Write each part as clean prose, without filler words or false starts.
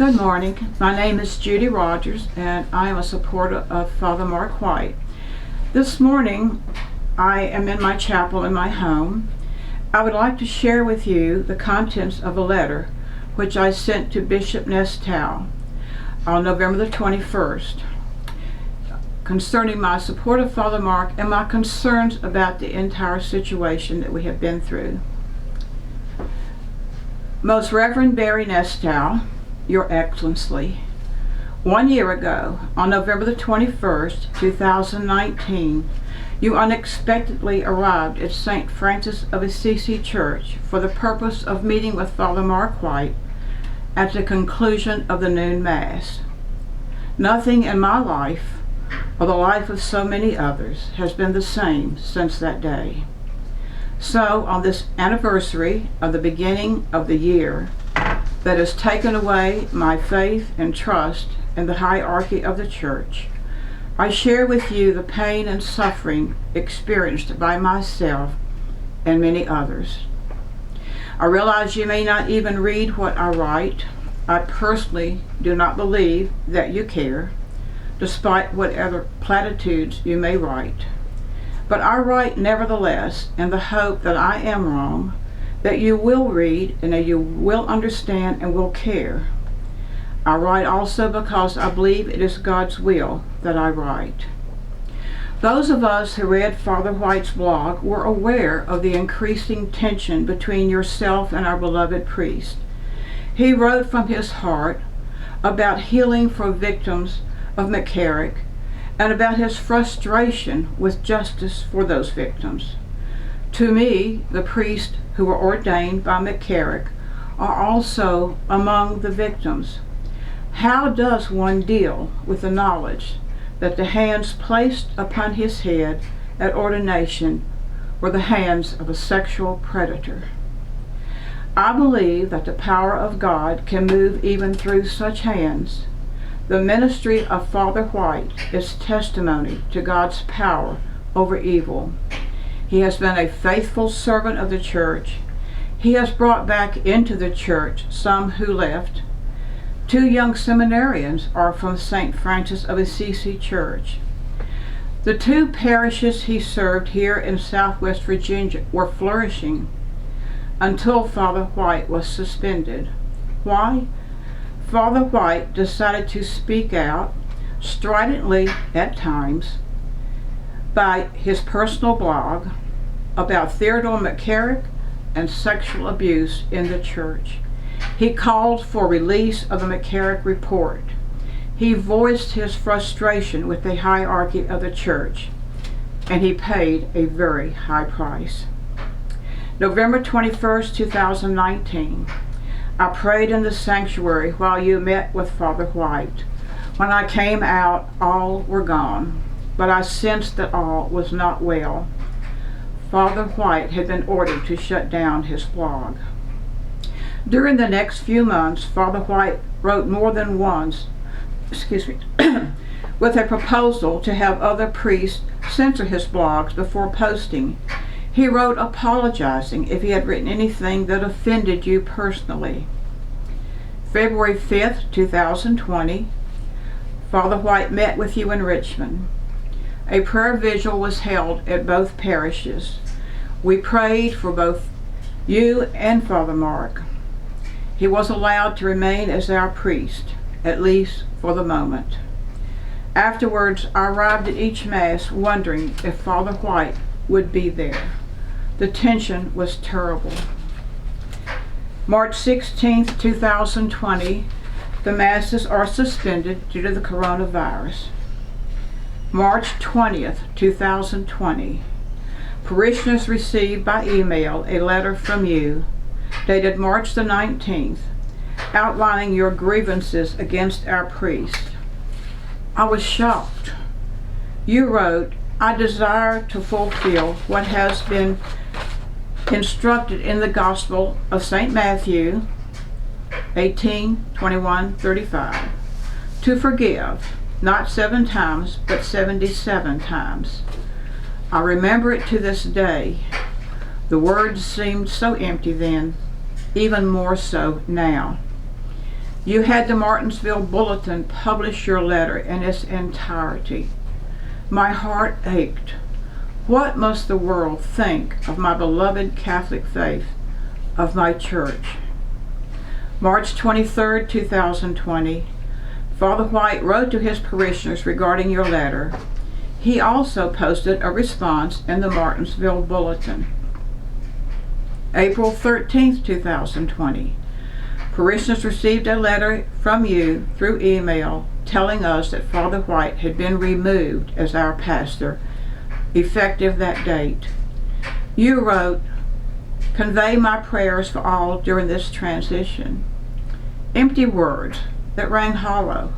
Good morning. My name is Judy Rogers, and I am a supporter of Father Mark White. This morning, I am in my chapel in my home. I would like to share with you the contents of a letter which I sent to Bishop Knestout on November the 21st concerning my support of Father Mark and my concerns about the entire situation that we have been through. Most Reverend Barry Knestout, Your Excellency, 1 year ago, on November the 21st, 2019, you unexpectedly arrived at St. Francis of Assisi Church for the purpose of meeting with Father Mark White at the conclusion of the noon Mass. Nothing in my life, or the life of so many others, has been the same since that day. So, on this anniversary of the beginning of the year that has taken away my faith and trust in the hierarchy of the Church, I share with you the pain and suffering experienced by myself and many others. I realize you may not even read what I write. I personally do not believe that you care, despite whatever platitudes you may write. But I write nevertheless in the hope that I am wrong, that you will read and that you will understand and will care. I write also because I believe it is God's will that I write. Those of us who read Father White's blog were aware of the increasing tension between yourself and our beloved priest. He wrote from his heart about healing for victims of McCarrick and about his frustration with justice for those victims. To me, the priests who were ordained by McCarrick are also among the victims. How does one deal with the knowledge that the hands placed upon his head at ordination were the hands of a sexual predator? I believe that the power of God can move even through such hands. The ministry of Father White is testimony to God's power over evil. He has been a faithful servant of the Church. He has brought back into the Church some who left. 2 young seminarians are from St. Francis of Assisi Church. The 2 parishes he served here in Southwest Virginia were flourishing until Father White was suspended. Why? Father White decided to speak out, stridently at times, by his personal blog about Theodore McCarrick and sexual abuse in the Church. He called for release of the McCarrick report. He voiced his frustration with the hierarchy of the Church, and he paid a very high price. November 21st, 2019. I prayed in the sanctuary while you met with Father White. When I came out, all were gone, but I sensed that all was not well. Father White had been ordered to shut down his blog. During the next few months, Father White wrote more than once, with a proposal to have other priests censor his blogs before posting. He wrote apologizing if he had written anything that offended you personally. February 5th, 2020, Father White met with you in Richmond. A prayer vigil was held at both parishes. We prayed for both you and Father Mark. He was allowed to remain as our priest, at least for the moment. Afterwards, I arrived at each Mass wondering if Father White would be there. The tension was terrible. March 16th, 2020, the Masses are suspended due to the coronavirus. March 20th, 2020, parishioners received by email a letter from you dated March the 19th outlining your grievances against our priest. I was shocked. You wrote, I desire to fulfill what has been instructed in the Gospel of St. Matthew 18:21-35, to forgive, not 7 times, but 77 times. I remember it to this day. The words seemed so empty then, even more so now. You had the Martinsville Bulletin publish your letter in its entirety. My heart ached. What must the world think of my beloved Catholic faith, of my church? March 23, 2020, Father White wrote to his parishioners regarding your letter. He also posted a response in the Martinsville Bulletin. April 13, 2020, parishioners received a letter from you through email telling us that Father White had been removed as our pastor, effective that date. You wrote, "Convey my prayers for all during this transition." Empty words that rang hollow.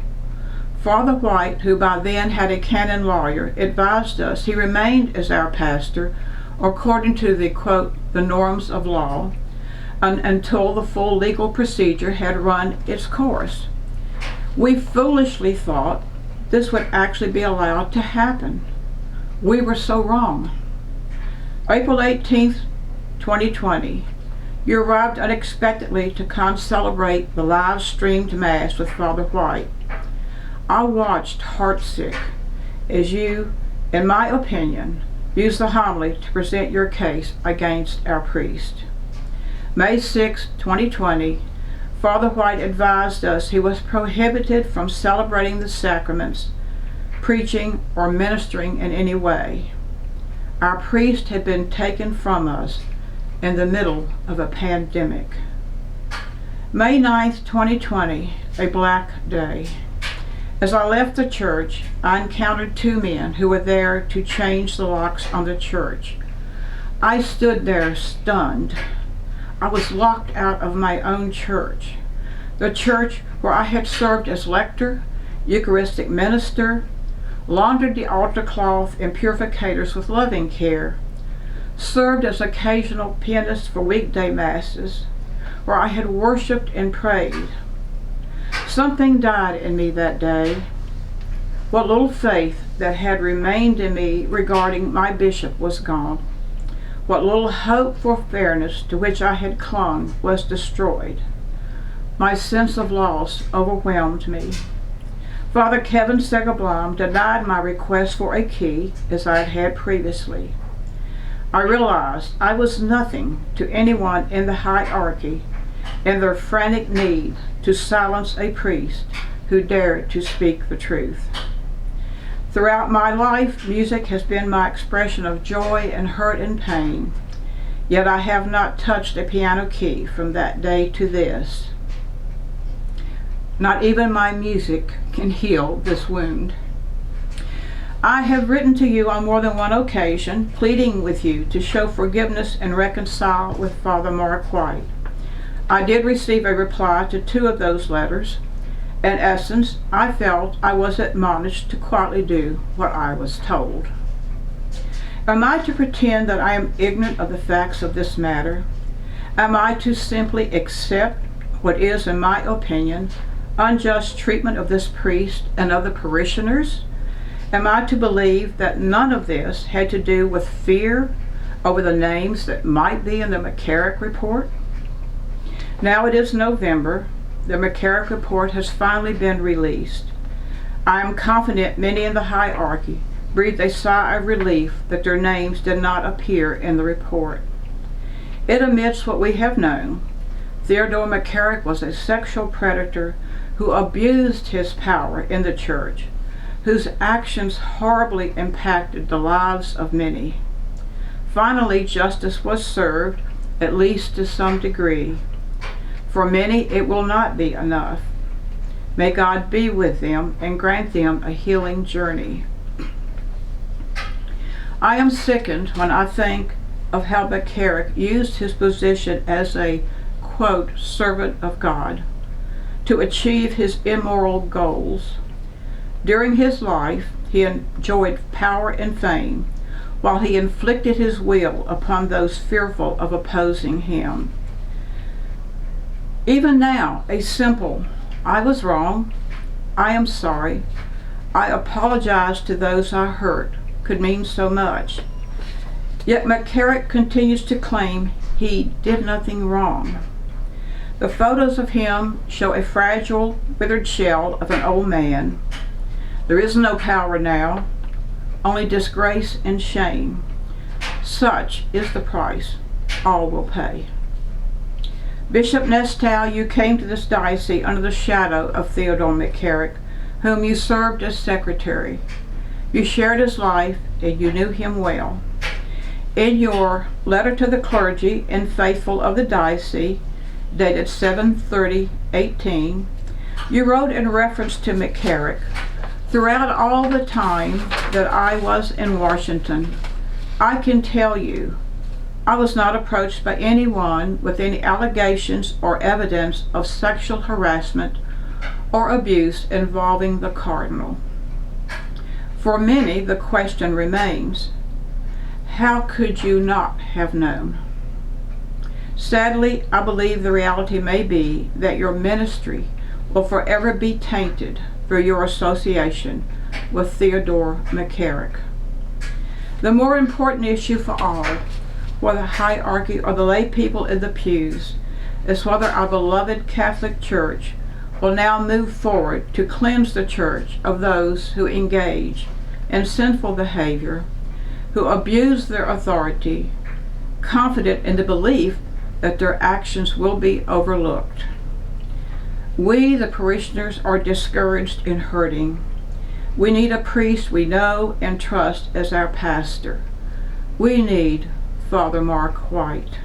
Father White, who by then had a canon lawyer, advised us he remained as our pastor according to the, quote, the norms of law, until the full legal procedure had run its course. We foolishly thought this would actually be allowed to happen. We were so wrong. April 18th, 2020, you arrived unexpectedly to celebrate the live-streamed Mass with Father White. I watched heartsick as you, in my opinion, used the homily to present your case against our priest. May 6, 2020, Father White advised us he was prohibited from celebrating the sacraments, preaching, or ministering in any way. Our priest had been taken from us in the middle of a pandemic. May 9th, 2020, a black day. As I left the church, I encountered two men who were there to change the locks on the church. I stood there stunned. I was locked out of my own church, the church where I had served as lector, Eucharistic minister, laundered the altar cloth and purificators with loving care, served as occasional pianist for weekday masses, where I had worshiped and prayed. Something died in me that day. What little faith that had remained in me regarding my bishop was gone. What little hope for fairness to which I had clung was destroyed. My sense of loss overwhelmed me. Father Kevin Segerblom denied my request for a key, as I had had previously. I realized I was nothing to anyone in the hierarchy in their frantic need to silence a priest who dared to speak the truth. Throughout my life, music has been my expression of joy and hurt and pain, yet I have not touched a piano key from that day to this. Not even my music can heal this wound. I have written to you on more than one occasion, pleading with you to show forgiveness and reconcile with Father Mark White. I did receive a reply to two of those letters. In essence, I felt I was admonished to quietly do what I was told. Am I to pretend that I am ignorant of the facts of this matter? Am I to simply accept what is, in my opinion, unjust treatment of this priest and of the parishioners? Am I to believe that none of this had to do with fear over the names that might be in the McCarrick report? Now it is November. The McCarrick report has finally been released. I am confident many in the hierarchy breathed a sigh of relief that their names did not appear in the report. It admits what we have known. Theodore McCarrick was a sexual predator who abused his power in the church, whose actions horribly impacted the lives of many. Finally, justice was served, at least to some degree. For many, it will not be enough. May God be with them and grant them a healing journey. I am sickened when I think of how McCarrick used his position as a, quote, servant of God to achieve his immoral goals. During his life, he enjoyed power and fame, while he inflicted his will upon those fearful of opposing him. Even now, a simple, "I was wrong, I am sorry, I apologize to those I hurt," could mean so much. Yet McCarrick continues to claim he did nothing wrong. The photos of him show a fragile, withered shell of an old man. There is no power now, only disgrace and shame. Such is the price all will pay. Bishop Knestout, you came to this diocese under the shadow of Theodore McCarrick, whom you served as secretary. You shared his life and you knew him well. In your letter to the clergy and faithful of the diocese, dated 7/30/18, you wrote in reference to McCarrick, "Throughout all the time that I was in Washington, I can tell you I was not approached by anyone with any allegations or evidence of sexual harassment or abuse involving the Cardinal. For many, the question remains, how could you not have known? Sadly, I believe the reality may be that your ministry will forever be tainted through your association with Theodore McCarrick. The more important issue for all, whether the hierarchy or the lay people in the pews, is whether our beloved Catholic Church will now move forward to cleanse the Church of those who engage in sinful behavior, who abuse their authority, confident in the belief that their actions will be overlooked. We, the parishioners, are discouraged and hurting. We need a priest we know and trust as our pastor. We need Father Mark White.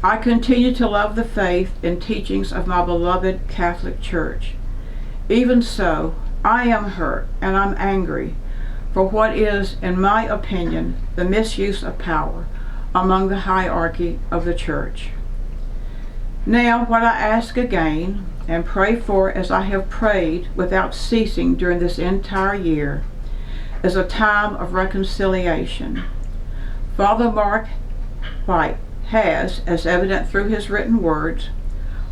I continue to love the faith and teachings of my beloved Catholic Church. Even so, I am hurt and I'm angry for what is, in my opinion, the misuse of power among the hierarchy of the Church. Now, what I ask again and pray for, as I have prayed without ceasing during this entire year, is a time of reconciliation. Father Mark White has, as evident through his written words,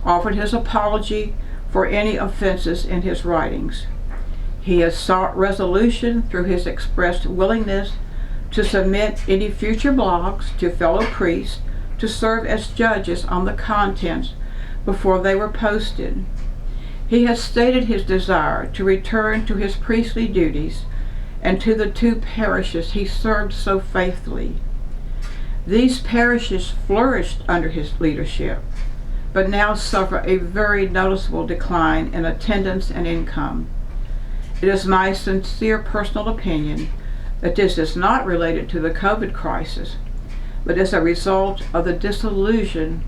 offered his apology for any offenses in his writings. He has sought resolution through his expressed willingness to submit any future blogs to fellow priests to serve as judges on the contents before they were posted. He has stated his desire to return to his priestly duties and to the 2 parishes he served so faithfully. These parishes flourished under his leadership, but now suffer a very noticeable decline in attendance and income. It is my sincere personal opinion that this is not related to the COVID crisis, but is a result of the disillusion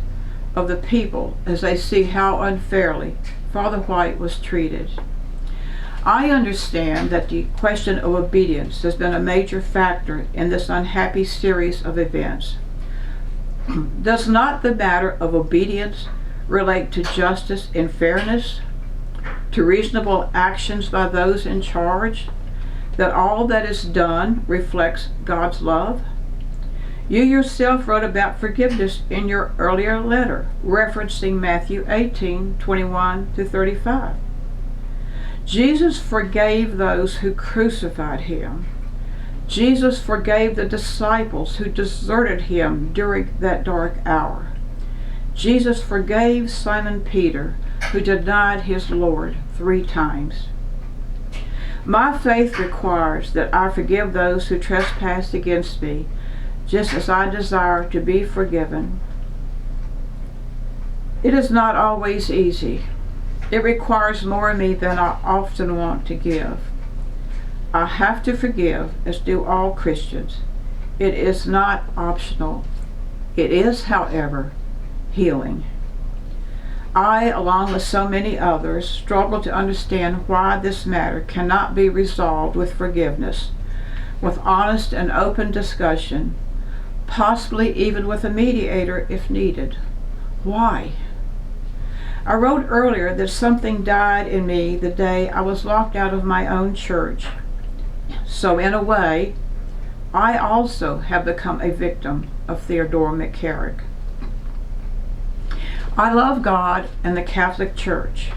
of the people as they see how unfairly Father White was treated. I understand that the question of obedience has been a major factor in this unhappy series of events. Does not the matter of obedience relate to justice and fairness, to reasonable actions by those in charge, that all that is done reflects God's love? You yourself wrote about forgiveness in your earlier letter, referencing Matthew 18:21-35. Jesus forgave those who crucified him. Jesus forgave the disciples who deserted him during that dark hour. Jesus forgave Simon Peter, who denied his Lord 3 times. My faith requires that I forgive those who trespass against me, just as I desire to be forgiven. It is not always easy. It requires more of me than I often want to give. I have to forgive, as do all Christians. It is not optional. It is, however, healing. I, along with so many others, struggle to understand why this matter cannot be resolved with forgiveness, with honest and open discussion, possibly even with a mediator if needed. Why? I wrote earlier that something died in me the day I was locked out of my own church. So in a way, I also have become a victim of Theodore McCarrick. I love God and the Catholic Church.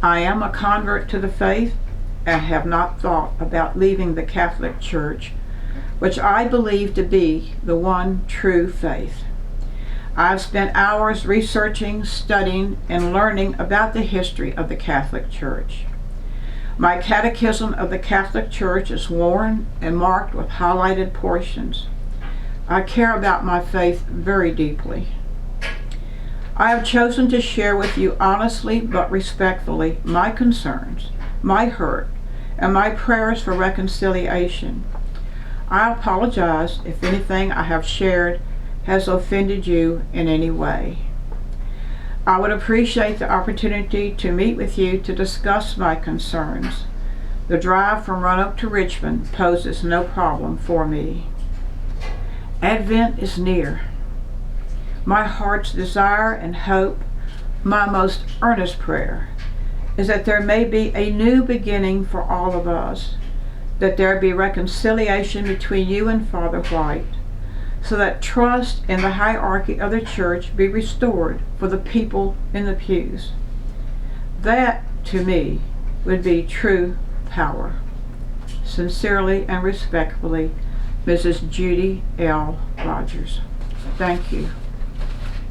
I am a convert to the faith and have not thought about leaving the Catholic Church, which I believe to be the one true faith. I've spent hours researching, studying, and learning about the history of the Catholic Church. My Catechism of the Catholic Church is worn and marked with highlighted portions. I care about my faith very deeply. I have chosen to share with you honestly but respectfully my concerns, my hurt, and my prayers for reconciliation. I apologize if anything I have shared has offended you in any way. I would appreciate the opportunity to meet with you to discuss my concerns. The drive from Roanoke to Richmond poses no problem for me. Advent is near. My heart's desire and hope, my most earnest prayer, is that there may be a new beginning for all of us, that there be reconciliation between you and Father White, so that trust in the hierarchy of the church be restored for the people in the pews. That, to me, would be true power. Sincerely and respectfully, Mrs. Judy L. Rogers. Thank you.